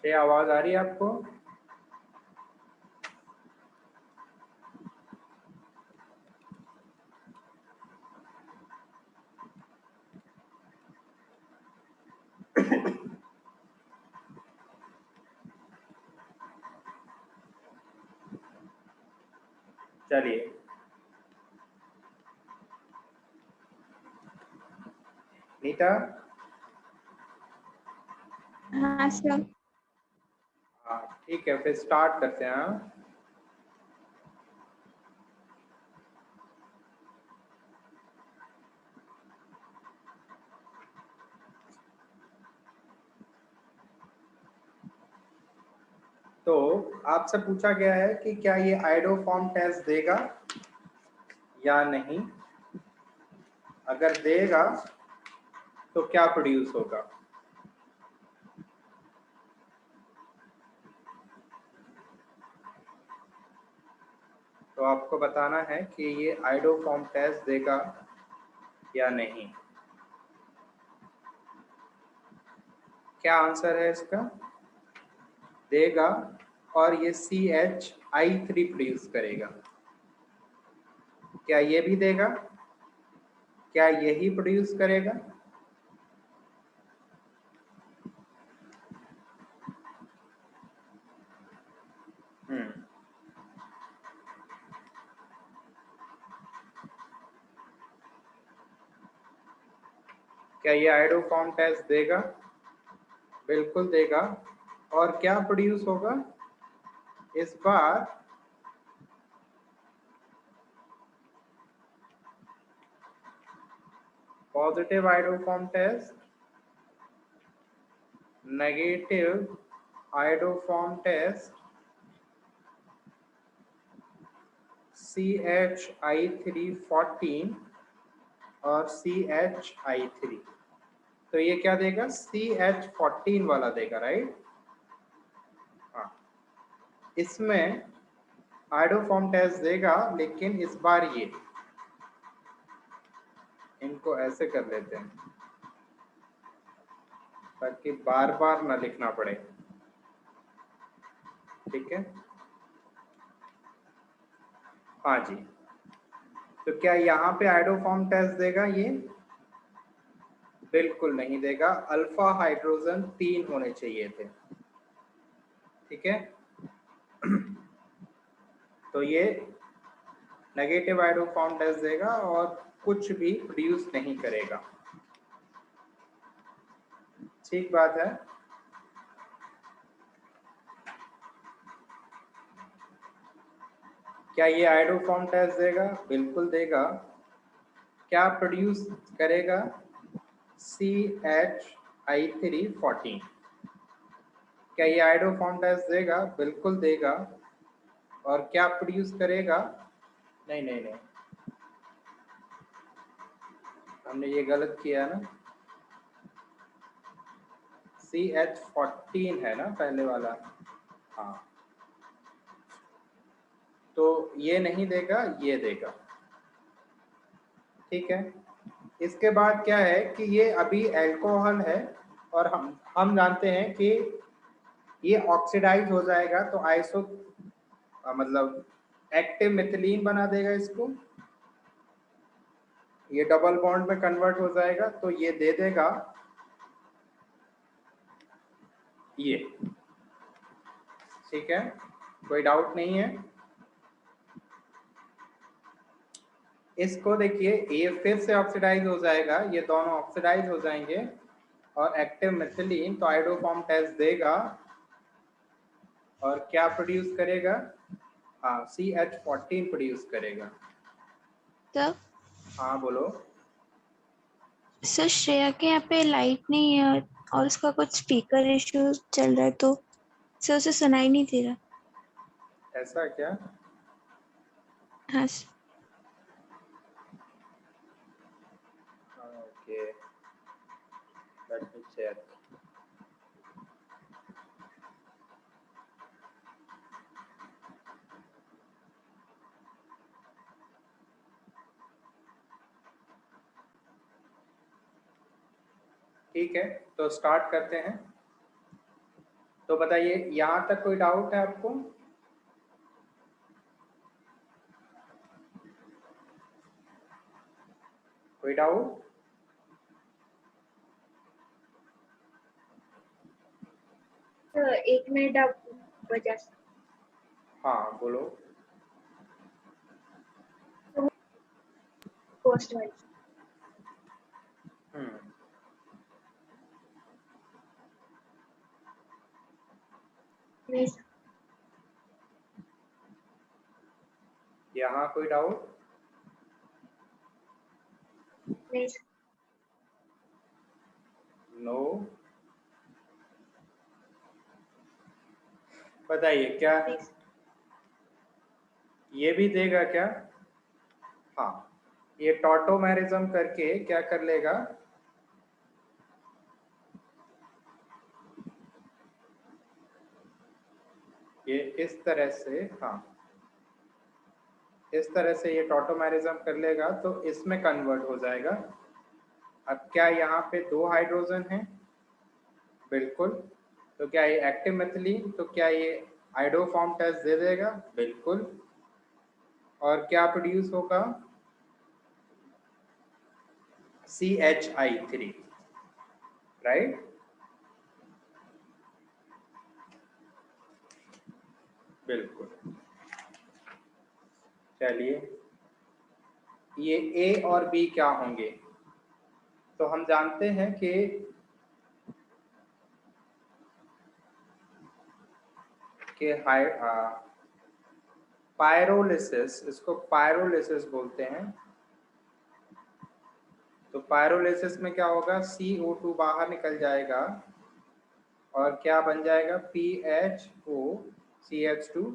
ये आवाज आ रही है आपको? चलिए, नीता। हाँ सर। हाँ ठीक है, फिर स्टार्ट करते हैं। हाँ? तो आपसे पूछा गया है कि क्या ये आइडोफॉर्म टेस्ट देगा या नहीं। अगर देगा तो क्या प्रोड्यूस होगा। तो आपको बताना है कि ये आइडोफॉर्म टेस्ट देगा या नहीं। क्या आंसर है इसका? देगा, और ये CH3 प्रोड्यूस करेगा। क्या ये भी देगा? क्या यही प्रोड्यूस करेगा? क्या ये आइडोफॉर्म टेस्ट देगा? बिल्कुल देगा। और क्या प्रोड्यूस होगा इस बार? Positive iodoform test, negative iodoform test, CH3 और CH3। तो ये क्या देगा? CH14 वाला देगा, राइट? हाँ, इसमें आइडोफॉर्म टेस्ट देगा, लेकिन इस बार ये, इनको ऐसे कर लेते हैं ताकि बार बार ना लिखना पड़े। ठीक है, हाँ जी। तो क्या यहाँ पे आइडोफॉर्म टेस्ट देगा ये? बिल्कुल नहीं देगा। अल्फा हाइड्रोजन 3 होने चाहिए थे। ठीक है, तो ये नेगेटिव आइडोफॉर्म टेस्ट देगा और कुछ भी प्रोड्यूस नहीं करेगा। ठीक बात है। क्या ये आइडोफॉर्म टेस्ट देगा? बिल्कुल देगा। क्या प्रोड्यूस करेगा? CH3 14। क्या ये आइडोफॉर्म टेस्ट देगा? बिल्कुल देगा। और क्या प्रोड्यूस करेगा? नहीं नहीं नहीं, हमने ये गलत किया ना। CH14 है ना पहले वाला। हाँ, तो ये नहीं देगा, ये देगा। ठीक है, इसके बाद क्या है कि ये अभी अल्कोहल है, और हम जानते हैं कि ये ऑक्सीडाइज हो जाएगा तो आइसो मतलब एक्टिव मिथिलीन बना देगा इसको। ये डबल बॉन्ड में कन्वर्ट हो जाएगा, तो ये दे देगा ये। ठीक है, कोई डाउट नहीं है। इसको देखिए, ये फिर से ऑक्सीडाइज हो जाएगा, ये दोनों ऑक्सीडाइज हो जाएंगे और एक्टिव मिथिलीन तो आइडोफॉर्म टेस्ट देगा और क्या प्रोड्यूस करेगा? हाँ, CH14 प्रोड्यूस करेगा। सर, हाँ बोलो। सर श्रेया के यहाँ पे लाइट नहीं है और उसका कुछ स्पीकर इश्यू चल रहा है, तो सर उसे सुनाई नहीं दे रहा। ऐसा क्या? हाँ sir. Okay, let me check. ठीक है, तो स्टार्ट करते हैं। तो बताइए यहाँ तक कोई डाउट है आपको? कोई डाउट? एक मिनट आप बजा सकते हाँ बोलो। पोस्ट वाली नहीं सर, यहाँ कोई डाउट? नहीं सर, नो। बताइए क्या नहीं सर। ये भी देगा क्या? हाँ, ये टॉटोमेरिज्म करके क्या कर लेगा, ये इस तरह से, हाँ इस तरह से ये टॉटोमेरिज्म कर लेगा तो इसमें कन्वर्ट हो जाएगा। अब क्या यहाँ पे 2 हाइड्रोजन हैं? बिल्कुल। तो क्या ये एक्टिव मिथिलीन, तो क्या ये आइडोफॉर्म टेस्ट दे देगा? बिल्कुल। और क्या प्रोड्यूस होगा? CHI3, right? बिल्कुल। चलिए, ये A और B क्या होंगे? तो हम जानते हैं कि पायरोलिसिस, इसको पायरोलिसिस बोलते हैं। तो पायरोलिसिस में क्या होगा, CO2 बाहर निकल जाएगा और क्या बन जाएगा, PHO CH2,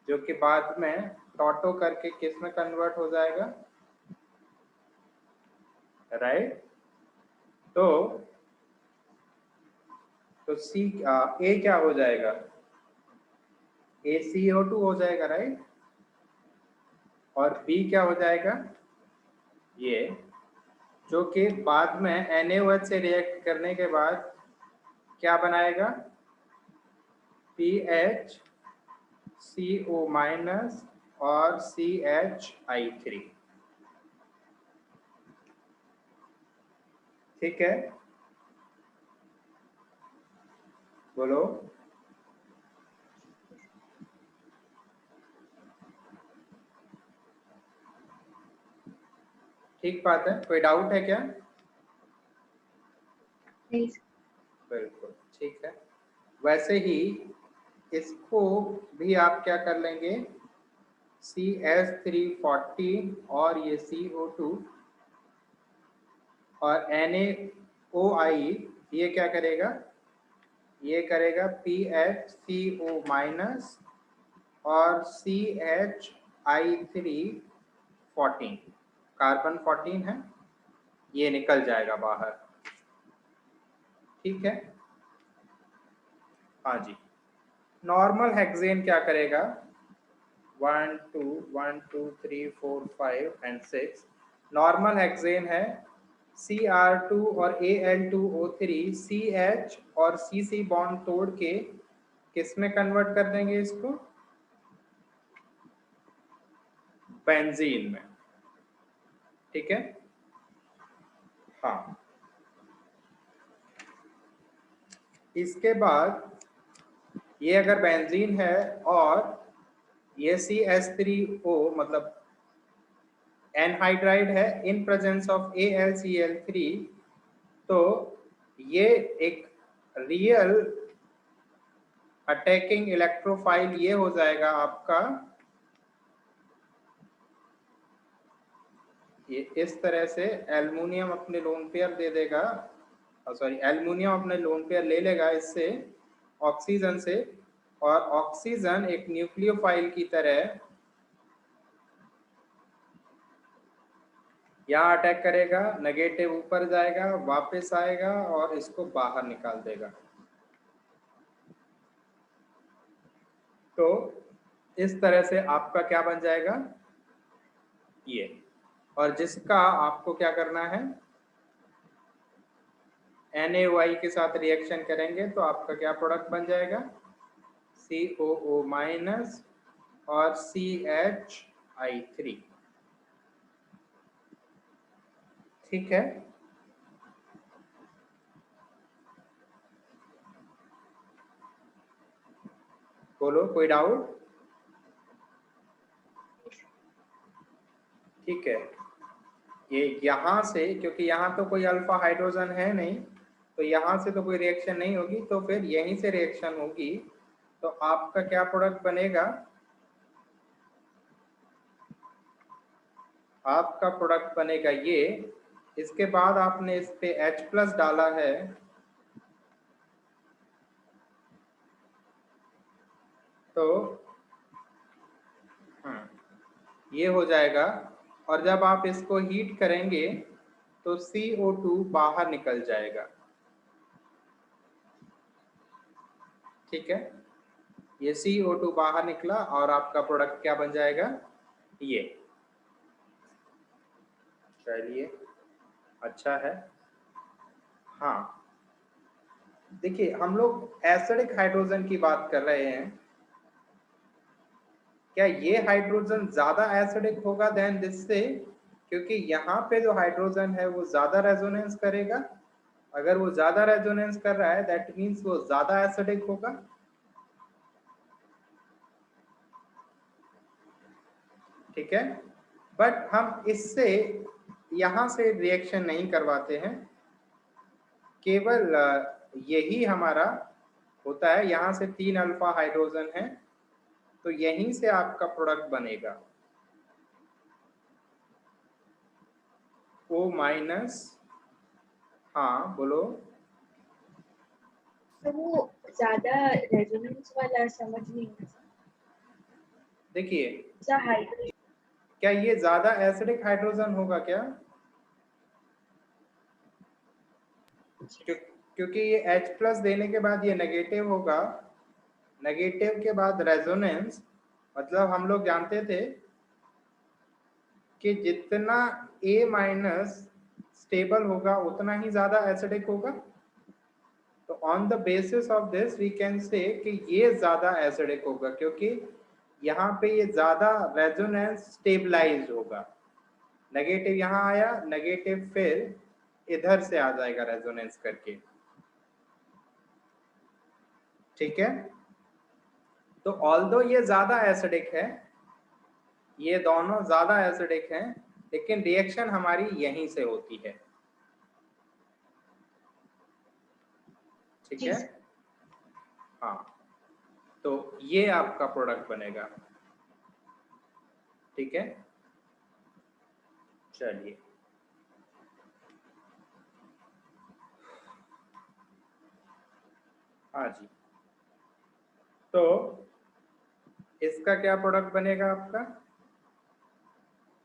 जो कि बाद में टॉटो करके किस में कन्वर्ट हो जाएगा, राइट? तो A क्या हो जाएगा, ACO2 हो जाएगा, राइट? और B क्या हो जाएगा, ये जो कि बाद में NaOH से रिएक्ट करने के बाद क्या बनाएगा, PHCO- और CHI3। ठीक है, बोलो। ठीक बात है, कोई डाउट है क्या? नहीं सर। बिल्कुल ठीक है। वैसे ही इसको भी आप क्या कर लेंगे, CS314 और ये CO2 और NaOI, ये क्या करेगा, ये करेगा PHCO- और CHI314, कार्बन 14 है, ये निकल जाएगा बाहर। ठीक है, हाँ जी। नॉर्मल हेक्सेन क्या करेगा, 1 2 1 2 3 4 5 एंड 6 नॉर्मल हेक्सेन है, Cr2 और Al2O3 CH और CC बॉन्ड तोड़ के किस में कन्वर्ट कर देंगे इसको, बेंजीन में। ठीक है, हाँ। इसके बाद ये अगर बेंजीन है और ये CH3O मतलब एनहाइड्राइड है इन प्रेजेंस ऑफ AlCl3, तो ये एक रियल अटैकिंग इलेक्ट्रोफाइल ये हो जाएगा आपका, ये इस तरह से एल्युमिनियम अपने लोन पेयर दे देगा, सॉरी एल्युमिनियम अपने लोन पेयर ले लेगा इससे, ऑक्सीजन से, और ऑक्सीजन एक न्यूक्लियोफाइल की तरह यहाँ अटैक करेगा, नेगेटिव ऊपर जाएगा, वापस आएगा और इसको बाहर निकाल देगा। तो इस तरह से आपका क्या बन जाएगा, ये। और जिसका आपको क्या करना है, NaOI के साथ रिएक्शन करेंगे तो आपका क्या प्रोडक्ट बन जाएगा, COO माइनस और CHI3। ठीक है, बोलो कोई डाउट? ठीक है, ये यहाँ से, क्योंकि यहाँ तो कोई अल्फा हाइड्रोजन है नहीं, तो यहाँ से तो कोई रिएक्शन नहीं होगी, तो फिर यहीं से रिएक्शन होगी। तो आपका क्या प्रोडक्ट बनेगा, आपका प्रोडक्ट बनेगा ये। इसके बाद आपने इस पे H+ डाला है, तो ये हो जाएगा। और जब आप इसको हीट करेंगे तो CO2 बाहर निकल जाएगा। ठीक है, ये CO2 बाहर निकला और आपका प्रोडक्ट क्या बन जाएगा, ये। चलिए, अच्छा है। हाँ, देखिए हम लोग एसिडिक हाइड्रोजन की बात कर रहे हैं। क्या ये हाइड्रोजन ज्यादा एसिडिक होगा देन दिस से, क्योंकि यहाँ पे जो हाइड्रोजन है वो ज्यादा रेजोनेंस करेगा। अगर वो ज्यादा रेजोनेंस कर रहा है दैट मीन्स वो ज्यादा एसिडिक होगा। ठीक है, बट हम इससे यहाँ से रिएक्शन नहीं करवाते हैं, केवल यही हमारा होता है। यहाँ से 3 अल्फा हाइड्रोजन है, तो यहीं से आपका प्रोडक्ट बनेगा O माइनस। हाँ बोलो। तो वो ज्यादा रेजोनेंस वाला समझ नहीं आया। देखिए, हाइड्रोजन क्या ये ज्यादा एसिडिक हाइड्रोजन होगा क्या, क्योंकि ये H+ देने के बाद ये नेगेटिव होगा। नेगेटिव के बाद रेजोनेंस, मतलब हम लोग जानते थे कि जितना A- स्टेबल होगा उतना ही ज्यादा एसिडिक होगा। तो on the basis of this we can say कि ये ज्यादा एसिडिक होगा, क्योंकि यहाँ पे ये ज्यादा रेजोनेंस स्टेबलाइज होगा। नेगेटिव यहाँ आया, नेगेटिव फिर इधर से आ जाएगा रेजोनेंस करके। ठीक है, तो ऑल्दो ये ज्यादा एसिडिक है, ये दोनों ज्यादा एसिडिक हैं, लेकिन रिएक्शन हमारी यहीं से होती है। ठीक है, हाँ, तो ये आपका प्रोडक्ट बनेगा। ठीक है, चलिए, हाँ जी, तो इसका क्या प्रोडक्ट बनेगा आपका,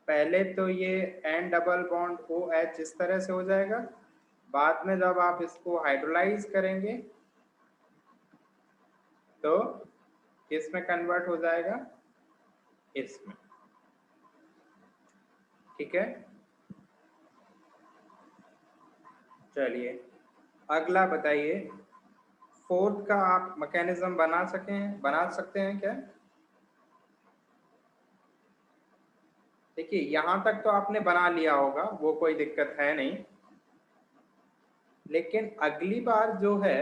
पहले तो ये N डबल बॉन्ड OH इस तरह से हो जाएगा। बाद में जब आप इसको हाइड्रोलाइज करेंगे तो किसमें कन्वर्ट हो जाएगा, इसमें। ठीक है, चलिए अगला बताइए, 4th का आप मैकेनिज्म बना सकते हैं क्या। देखिए यहाँ तक तो आपने बना लिया होगा, वो कोई दिक्कत है नहीं, लेकिन अगली बार जो है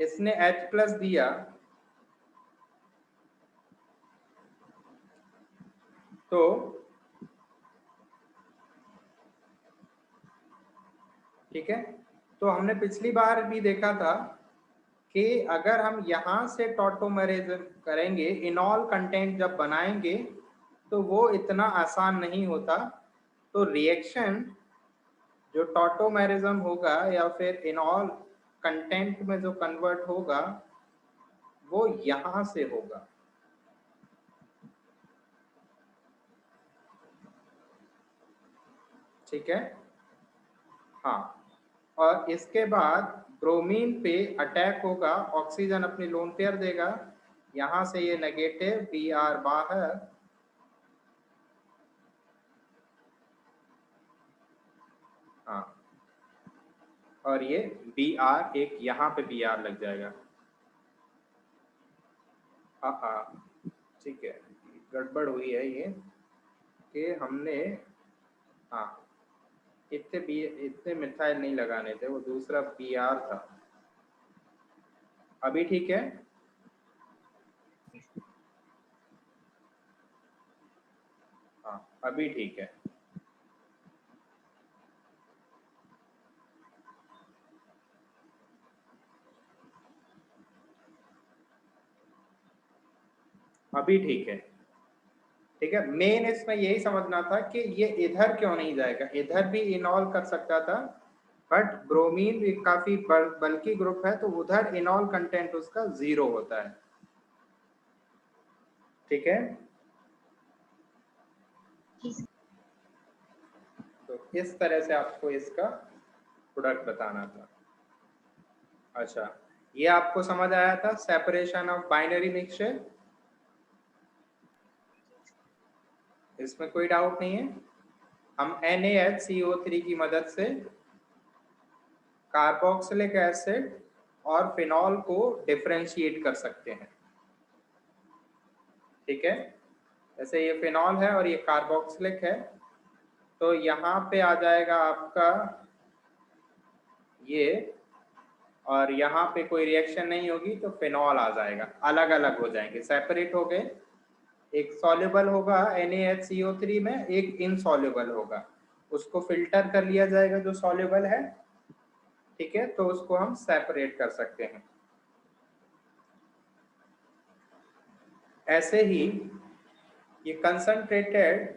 इसने H+ दिया, तो ठीक है, तो हमने पिछली बार भी देखा था कि अगर हम यहाँ से टॉटोमरेज करेंगे, इनॉल कंटेंट जब बनाएंगे तो वो इतना आसान नहीं होता। तो रिएक्शन जो टॉटोमेरिज्म होगा या फिर इनॉल कंटेंट में जो कन्वर्ट होगा वो यहाँ से होगा। ठीक है, हाँ, और इसके बाद ब्रोमीन पे अटैक होगा, ऑक्सीजन अपनी लोन पेयर देगा, यहाँ से ये नेगेटिव Br बाहर, हाँ, और ये Br एक यहाँ पे Br लग जाएगा। हाँ, ठीक है, गड़बड़ हुई है ये कि हमने, हाँ, इतने मिथाइल नहीं लगाने थे, वो दूसरा Br था। अभी ठीक है? हाँ, अभी ठीक है। अभी ठीक है, ठीक है। मेन इसमें यही समझना था कि ये इधर क्यों नहीं जाएगा, इधर भी इनॉल कर सकता था, बट ब्रोमीन भी काफी बल्की ग्रुप है, तो उधर इनॉल कंटेंट उसका 0 होता है, ठीक है। तो इस तरह से आपको इसका प्रोडक्ट बताना था। अच्छा, ये आपको समझ आया था सेपरेशन ऑफ बाइनरी मिक्सचर, इसमें कोई डाउट नहीं है। हम NaHCO3 की मदद से कार्बोक्सिलिक एसिड और फिनॉल को डिफरेंशिएट कर सकते हैं, ठीक है। जैसे ये फिनॉल है और ये कार्बोक्सिलिक है, तो यहाँ पे आ जाएगा आपका ये, और यहाँ पे कोई रिएक्शन नहीं होगी तो फिनॉल आ जाएगा, अलग अलग हो जाएंगे, सेपरेट हो गए। एक सॉल्युबल होगा NaHCO3 में, एक इनसॉल्युबल होगा, उसको फिल्टर कर लिया जाएगा जो सॉल्युबल है, ठीक है, तो उसको हम सेपरेट कर सकते हैं। ऐसे ही ये कंसंट्रेटेड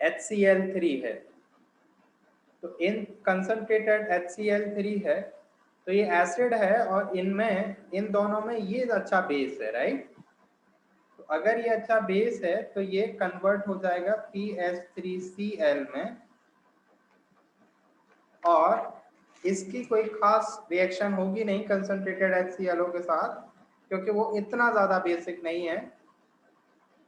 HCl3 है, तो इन कंसंट्रेटेड HCl3 है, तो ये एसिड है और इनमें, इन दोनों में ये अच्छा बेस है, राइट। तो अगर ये अच्छा बेस है तो ये कन्वर्ट हो जाएगा PH3Cl में, और इसकी कोई खास रिएक्शन होगी नहीं कंसंट्रेटेड HClO के साथ, क्योंकि वो इतना ज्यादा बेसिक नहीं है,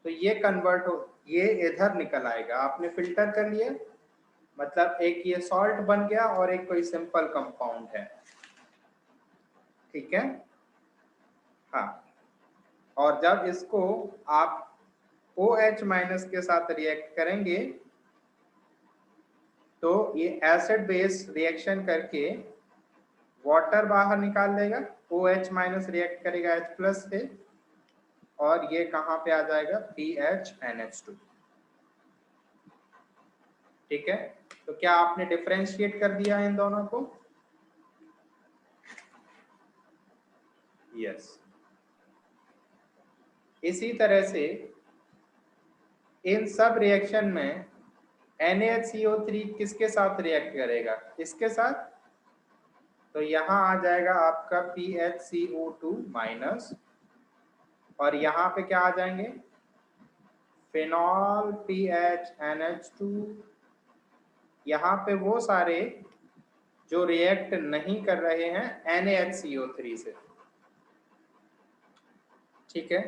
तो ये कन्वर्ट हो, ये इधर निकल आएगा। आपने फिल्टर कर लिए, मतलब एक ये सॉल्ट बन गया और एक कोई सिंपल कंपाउंड है, ठीक है। हाँ, और जब इसको आप OH माइनस के साथ रिएक्ट करेंगे तो ये एसिड बेस रिएक्शन करके वाटर बाहर निकाल लेगा, OH माइनस रिएक्ट करेगा H प्लस से, और ये कहाँ पे आ जाएगा PHNH2, ठीक है। तो क्या आपने डिफरेंशिएट कर दिया इन दोनों को? यस। इसी तरह से इन सब रिएक्शन में NaHCO3 किसके साथ रिएक्ट करेगा? इसके साथ, तो यहाँ आ जाएगा आपका PHCO2 माइनस, और यहाँ पे क्या आ जाएंगे फिनॉल PHNH2। यहाँ पे वो सारे जो रिएक्ट नहीं कर रहे हैं NaHCO3 से, ठीक है।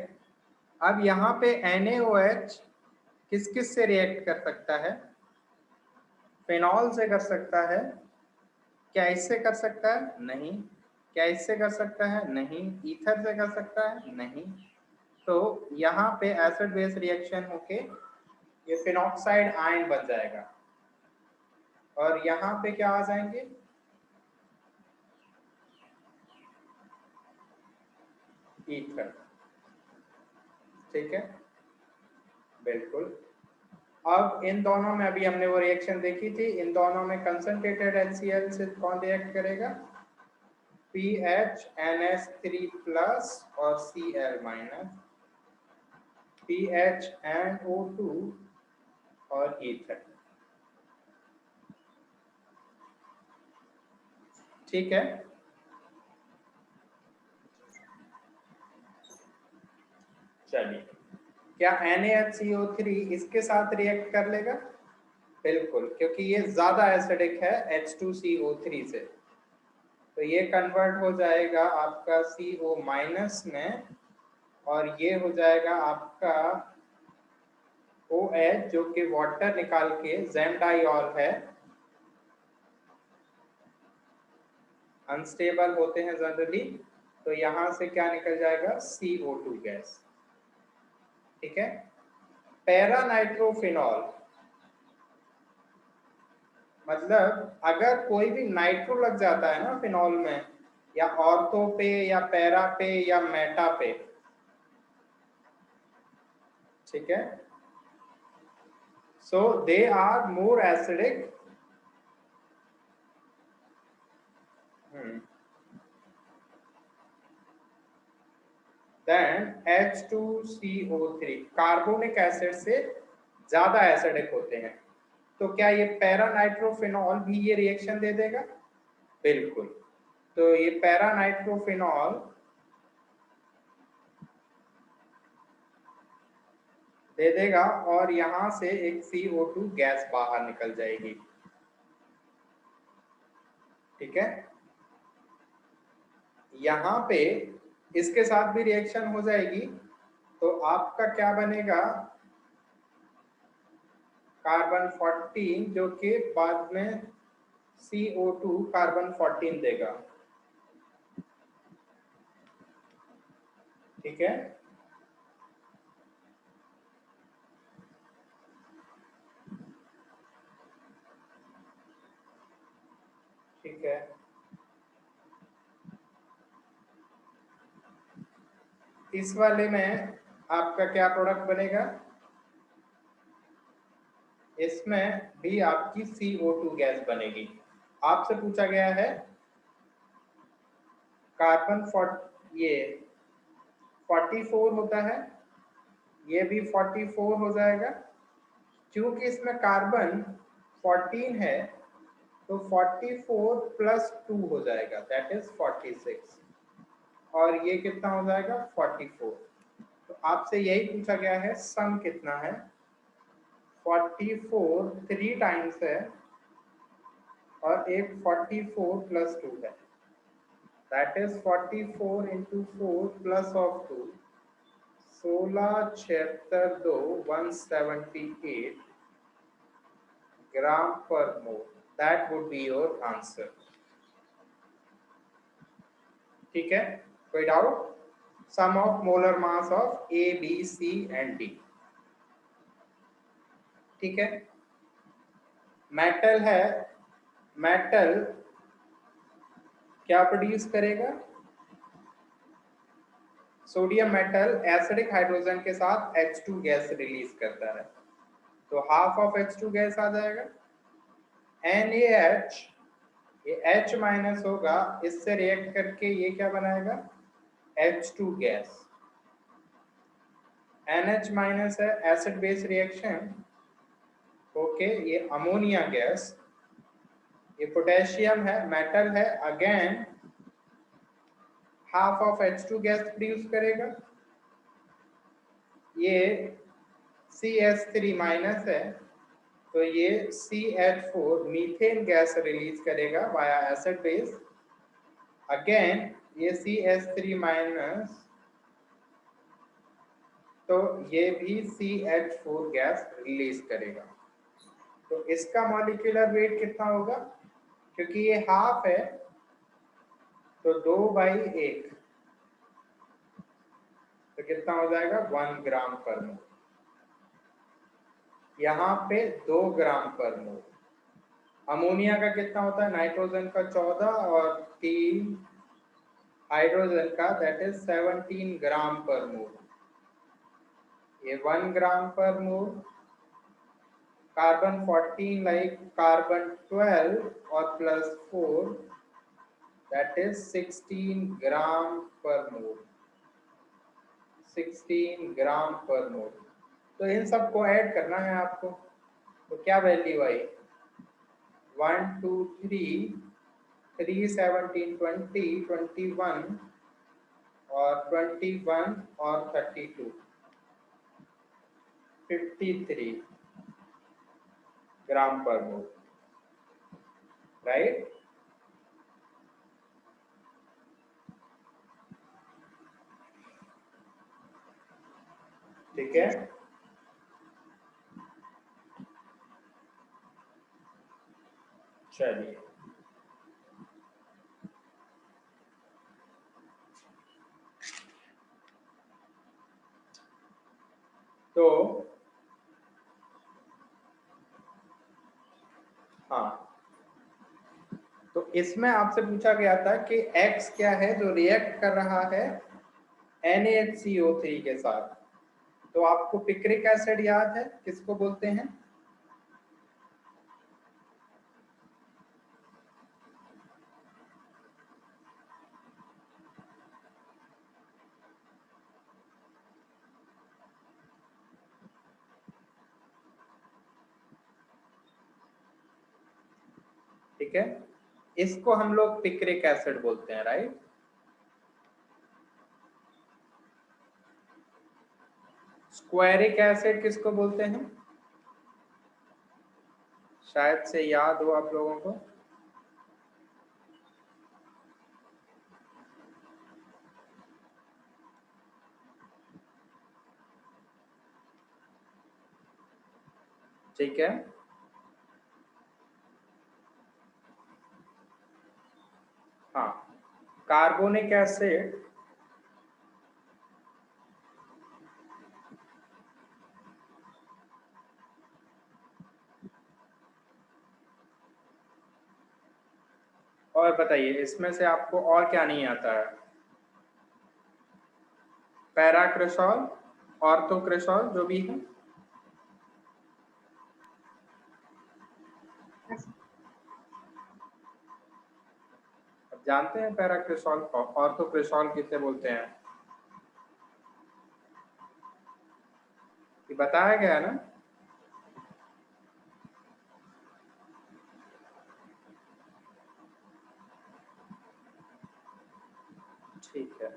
अब यहाँ पे NaOH किस किस से रिएक्ट कर सकता है? फिनॉल से कर सकता है। क्या इससे कर सकता है? नहीं। क्या इससे कर सकता है? नहीं। ईथर से कर सकता है? नहीं। तो यहाँ पे एसिड बेस रिएक्शन होके ये फिनॉक्साइड आयन बन जाएगा, और यहाँ पे क्या आ जाएंगे ईथर, ठीक है, बिल्कुल। अब इन दोनों में अभी हमने वो रिएक्शन देखी थी, इन दोनों में कंसंट्रेटेड HCl से कौन रिएक्ट करेगा? PHNH3 प्लस और Cl माइनस, PHNO2 और ईथर, ठीक है। चलिए, क्या NaHCO3 इसके साथ रिएक्ट कर लेगा? बिल्कुल, क्योंकि ये ज्यादा एसिडिक है H2CO3 से, तो ये कन्वर्ट हो जाएगा आपका CO माइनस में, और ये हो जाएगा आपका OH जो कि वाटर निकाल के ज़ेमडाइऑल है, अनस्टेबल होते हैं जनरली, तो यहाँ से क्या निकल जाएगा, CO2 गैस। ठीक है। पैरा नाइट्रोफिनॉल मतलब अगर कोई भी नाइट्रो लग जाता है ना फिनॉल में, या ऑर्थो पे या पैरा पे या मेटा पे, ठीक है, so they are more acidic than H2CO3, carbonic acid से ज्यादा एसिडिक होते हैं। तो क्या ये पैरा नाइट्रोफिनॉल भी ये रिएक्शन दे देगा? बिल्कुल। तो ये पैरा नाइट्रोफिनॉल दे देगा और यहां से एक CO2 गैस बाहर निकल जाएगी। ठीक है। यहाँ पे इसके साथ भी रिएक्शन हो जाएगी, तो आपका क्या बनेगा, कार्बन 14 जो कि बाद में CO2 कार्बन 14 देगा। ठीक है। ठीक है। इस वाले में आपका क्या प्रोडक्ट बनेगा, इसमें भी आपकी CO2 गैस बनेगी। आपसे पूछा गया है कार्बन ये 44 होता है, ये भी 44 हो जाएगा। क्योंकि इसमें कार्बन 14 है तो 44 प्लस 2 हो जाएगा, दैट इज 46, और ये कितना हो जाएगा 44। तो आपसे यही पूछा गया है सम कितना है, 44 3 टाइम्स है और एक 44 प्लस 2 है, that is 44 into 4 plus of 2, 16 76 2 178 gram पर मोल। That would be your answer. ठीक है, कोई doubt? Sum of molar mass of A, B, C and D। ठीक है। मेटल है, मेटल क्या प्रोड्यूस करेगा, सोडियम मेटल एसिडिक हाइड्रोजन के साथ H2 गैस रिलीज करता है, तो हाफ ऑफ H2 गैस आ जाएगा। NaH, ये H माइनस होगा, इससे रिएक्ट करके ये क्या बनाएगा, H2 गैस। NH माइनस है, एसिड बेस रिएक्शन, ओके, ये अमोनिया गैस। ये पोटेशियम है, मेटल है, again half of H2 gas produce करेगा। ये CH3 माइनस है, तो ये CH4 मीथेन गैस रिलीज करेगा वाया एसिड बेस। अगेन ये CH3 माइनस, तो ये भी CH4 गैस रिलीज करेगा। तो इसका मॉलिक्यूलर वेट कितना होगा, क्योंकि ये हाफ है तो 2/1, तो कितना हो जाएगा 1 ग्राम पर मोल। यहाँ पे 2 ग्राम पर मोल। अमोनिया का कितना होता है, नाइट्रोजन का 14 और 3 हाइड्रोजन का, दैट इज 17 ग्राम पर मोल। ये 1 ग्राम पर मोल। कार्बन 14 लाइक कार्बन 12 और प्लस 4, दैट इज 16 ग्राम पर मोल, 16 ग्राम पर मोल। तो इन सबको ऐड करना है आपको, तो क्या वैल्यू आई, 1 2 3 3 17 20 21 और 21 और 32 53 ग्राम पर मोल, राइट। ठीक है। चलिए, हाँ, तो इसमें आपसे पूछा गया था कि X क्या है जो रिएक्ट कर रहा है NaHCO3 के साथ। तो आपको पिक्रिक एसिड याद है किसको बोलते हैं? ठीक है, इसको हम लोग पिक्रिक एसिड बोलते हैं, राइट। स्क्वेरिक एसिड किसको बोलते हैं? शायद से याद हो आप लोगों को। ठीक है, हाँ, कार्बोनिक एसिड और बताइए इसमें से आपको और क्या नहीं आता है? पैराक्रिसॉल, ऑर्थोक्रिसॉल जो भी है। अब जानते हैं पैराक्रिसॉल, ऑर्थोक्रिसॉल किसे बोलते हैं? ये बताया गया है ना। ठीक है,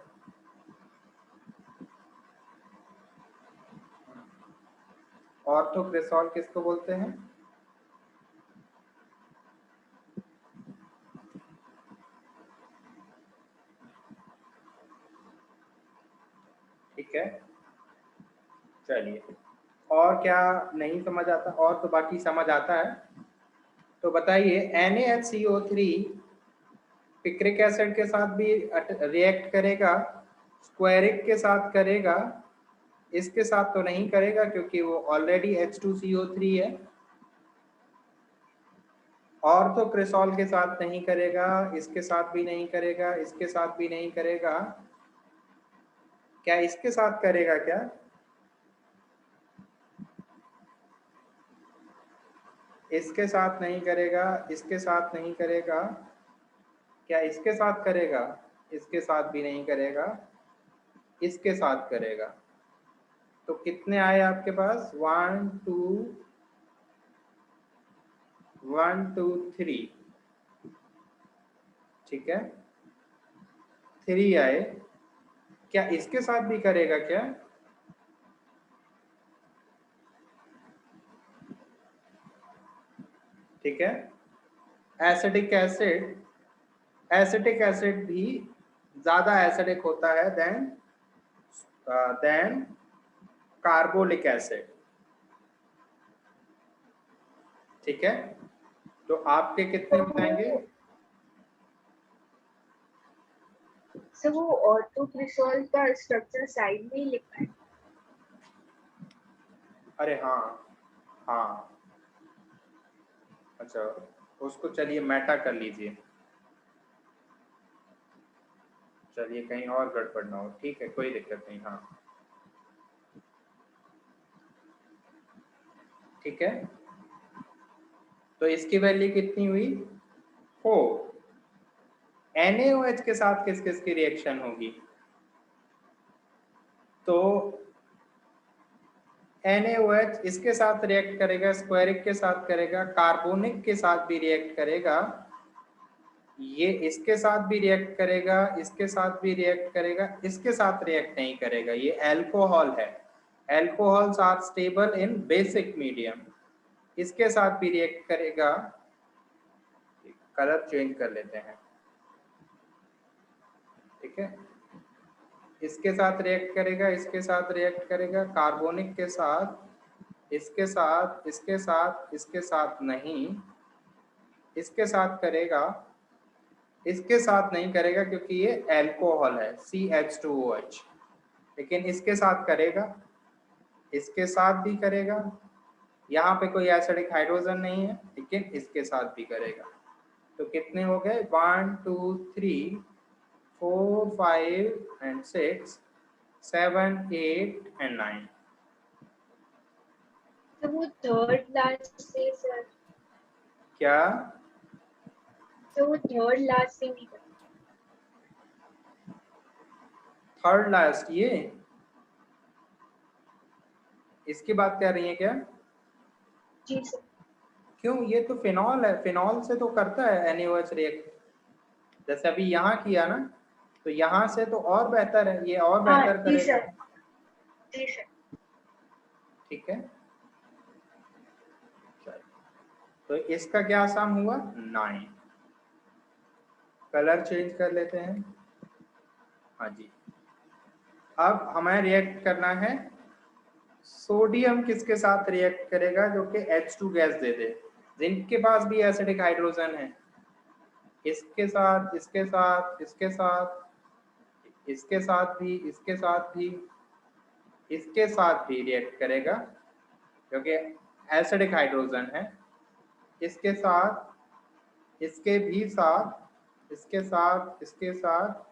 ऑर्थोक्रिसॉल किसको बोलते हैं? ठीक है, चलिए, और क्या नहीं समझ आता? और तो बाकी समझ आता है। तो बताइए NaHCO3 पिक्रिक एसिड के साथ भी रिएक्ट करेगा, स्क्वेरिक के साथ करेगा, इसके साथ तो नहीं करेगा क्योंकि वो ऑलरेडी H2CO3 है। ऑर्थोक्रिसॉल के साथ नहीं करेगा, इसके साथ भी नहीं करेगा, इसके साथ भी नहीं करेगा। क्या इसके साथ करेगा क्या? इसके साथ नहीं करेगा, इसके साथ नहीं करेगा। क्या इसके साथ करेगा? इसके साथ भी नहीं करेगा, इसके साथ करेगा। तो कितने आए आपके पास? 1 2 3। ठीक है, 3 आए। क्या इसके साथ भी करेगा क्या? ठीक है, एसिटिक एसिड, एसिटिक एसिड भी ज्यादा एसिडिक होता है देन कार्बोलिक एसिड। ठीक है, तो आपके कितने बताएंगे? सर वो ऑर्थोक्रिसॉल का स्ट्रक्चर साइड में ही लिखा है। अरे हाँ, हाँ, अच्छा, उसको चलिए मेटा कर लीजिए। चलिए कहीं और गड़बड़ ना हो। ठीक है, कोई दिक्कत नहीं। हाँ, ठीक है, तो इसकी वैल्यू कितनी हुई? 4। NaOH के साथ किस किस की रिएक्शन होगी? तो NaOH इसके साथ रिएक्ट करेगा, स्क्वेरिक के साथ करेगा, कार्बोनिक के साथ भी रिएक्ट करेगा, ये इसके साथ भी रिएक्ट करेगा, इसके साथ भी रिएक्ट करेगा, इसके साथ रिएक्ट नहीं करेगा। ये अल्कोहल है। Alcohols are stable in basic medium. इसके साथ भी रिएक्ट करेगा। कलर चेंज कर लेते हैं। ठीक है, इसके साथ रिएक्ट करेगा, इसके साथ रिएक्ट करेगा, कार्बोनिक के साथ, इसके साथ, इसके साथ, इसके साथ नहीं, इसके साथ करेगा, इसके साथ नहीं करेगा क्योंकि ये अल्कोहल है CH2OH। लेकिन इसके साथ करेगा, इसके साथ भी करेगा, यहाँ पे कोई एसिडिक हाइड्रोजन नहीं है, लेकिन इसके साथ भी करेगा। तो कितने हो गए? 1 2 3 4 5 एंड 6 7 8 एंड 9। तो वो थर्ड लास्ट से सर, क्या? तो वो थर्ड लास्ट से नहीं कर। थर्ड लास्ट ये इसकी बात कर रही है क्या? जी सर। क्यों? ये तो फिनॉल है, फिनॉल से तो करता है NaOH रिएक्ट, जैसे अभी यहाँ किया ना, तो यहाँ से तो और बेहतर है, ये और हाँ बेहतर जी करेगा। सर, जी सर। ठीक है, तो इसका क्या सम हुआ? 9। कलर चेंज कर लेते हैं। हाँ जी, अब हमें रिएक्ट करना है, सोडियम किसके साथ रिएक्ट करेगा जो कि H2 गैस दे दे, जिनके पास भी एसिडिक हाइड्रोजन है। इसके साथ, इसके साथ, इसके साथ, इसके साथ भी, इसके साथ भी, इसके साथ भी रिएक्ट करेगा क्योंकि एसिडिक हाइड्रोजन है। इसके साथ, इसके भी साथ, इसके साथ, इसके साथ,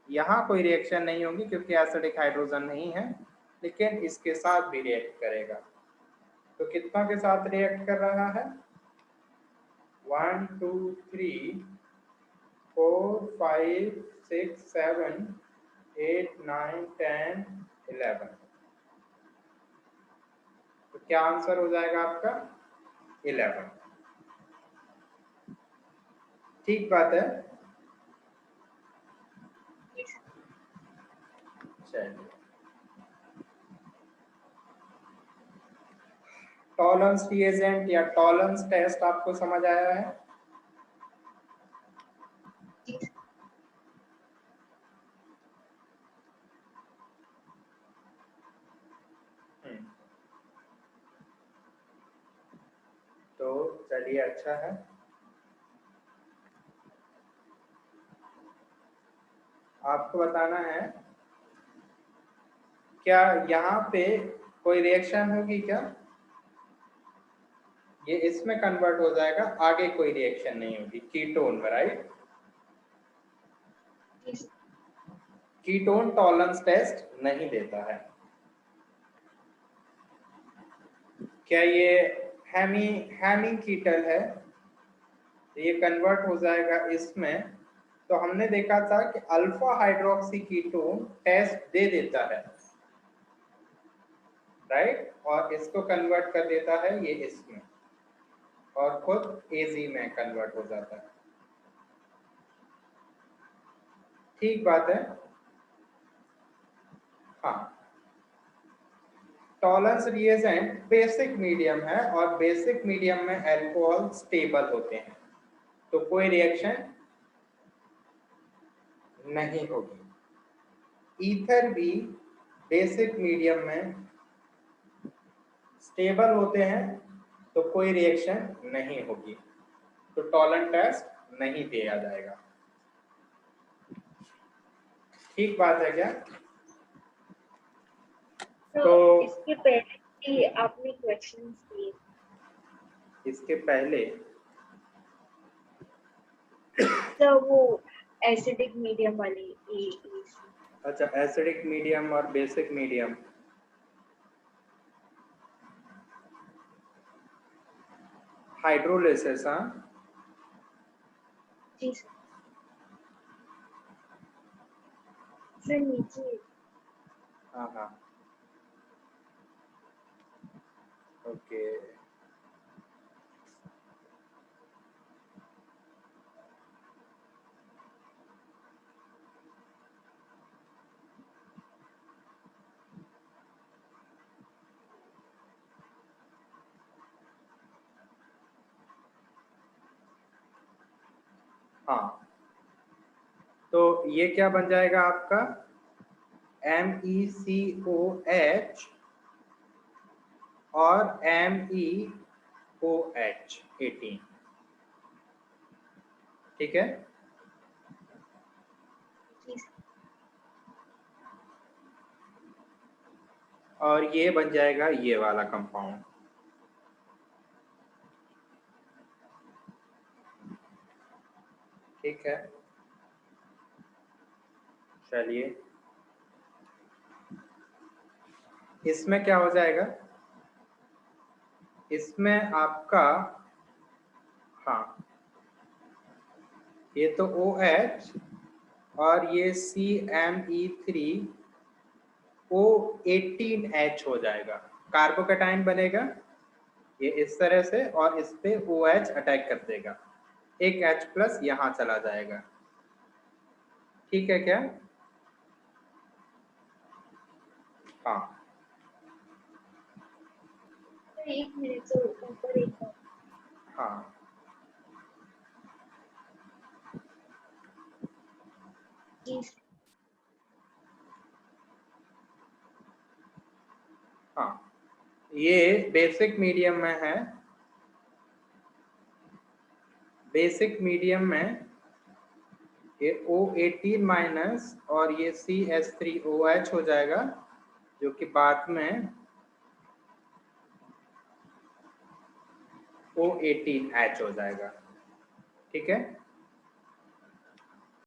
यहाँ कोई रिएक्शन नहीं होगी क्योंकि एसिडिक हाइड्रोजन नहीं है, लेकिन इसके साथ भी रिएक्ट करेगा। तो कितना के साथ रिएक्ट कर रहा है? 1 2 3 4 5 6 7 8 9 10 11। तो क्या आंसर हो जाएगा आपका? 11। ठीक बात है। चलिए, टॉलरेंस रिएजेंट या टॉलरेंस टेस्ट आपको समझ आया है? जी सर। तो चलिए, अच्छा है। आपको बताना है क्या यहाँ पे कोई रिएक्शन होगी क्या? ये इसमें कन्वर्ट हो जाएगा, आगे कोई रिएक्शन नहीं होगी कीटोन में, राइट? जी सर। कीटोन टॉलरेंस टेस्ट नहीं देता है। क्या ये हैमी कीटल है? ये कन्वर्ट हो जाएगा इसमें। तो हमने देखा था कि अल्फा हाइड्रोक्सी कीटोन टेस्ट दे देता है, राइट? और इसको कन्वर्ट कर देता है ये इसमें, और खुद AZ में कन्वर्ट हो जाता है। ठीक बात है। हाँ, टॉलरेंस रिएजेंट बेसिक मीडियम है और बेसिक मीडियम में अल्कोहल स्टेबल होते हैं, तो कोई रिएक्शन नहीं होगी। ईथर भी बेसिक मीडियम में स्टेबल होते हैं, तो कोई रिएक्शन नहीं होगी, तो टॉलरेंस टेस्ट नहीं दिया जाएगा। ठीक बात है क्या? तो इसके पहले भी आपने क्वेश्चंस दिए। इसके पहले तो वो एसिडिक मीडियम वाली अच्छा, एसिडिक मीडियम और बेसिक मीडियम, हाइड्रोलिसिस। हाँ, जी सर। फिर नीचे हाँ, हाँ, ओके। हाँ, तो ये क्या बन जाएगा आपका? MECOH और MEOH 18। ठीक है, जी सर। और ये बन जाएगा ये वाला कंपाउंड। ठीक है, चलिए इसमें क्या हो जाएगा, इसमें आपका, हाँ ये तो OH और ये CMe3O18H हो जाएगा, कार्बोकैटायन बनेगा ये इस तरह से, और इस पे OH अटैक कर देगा, एक H प्लस यहाँ चला जाएगा। ठीक है क्या? हाँ एक मिनट से ऊपर एक बार। हाँ जी हाँ, ये बेसिक मीडियम में है, बेसिक मीडियम में ये O18 माइनस और ये CH3OH हो जाएगा, जो कि बाद में O18H हो जाएगा। ठीक है,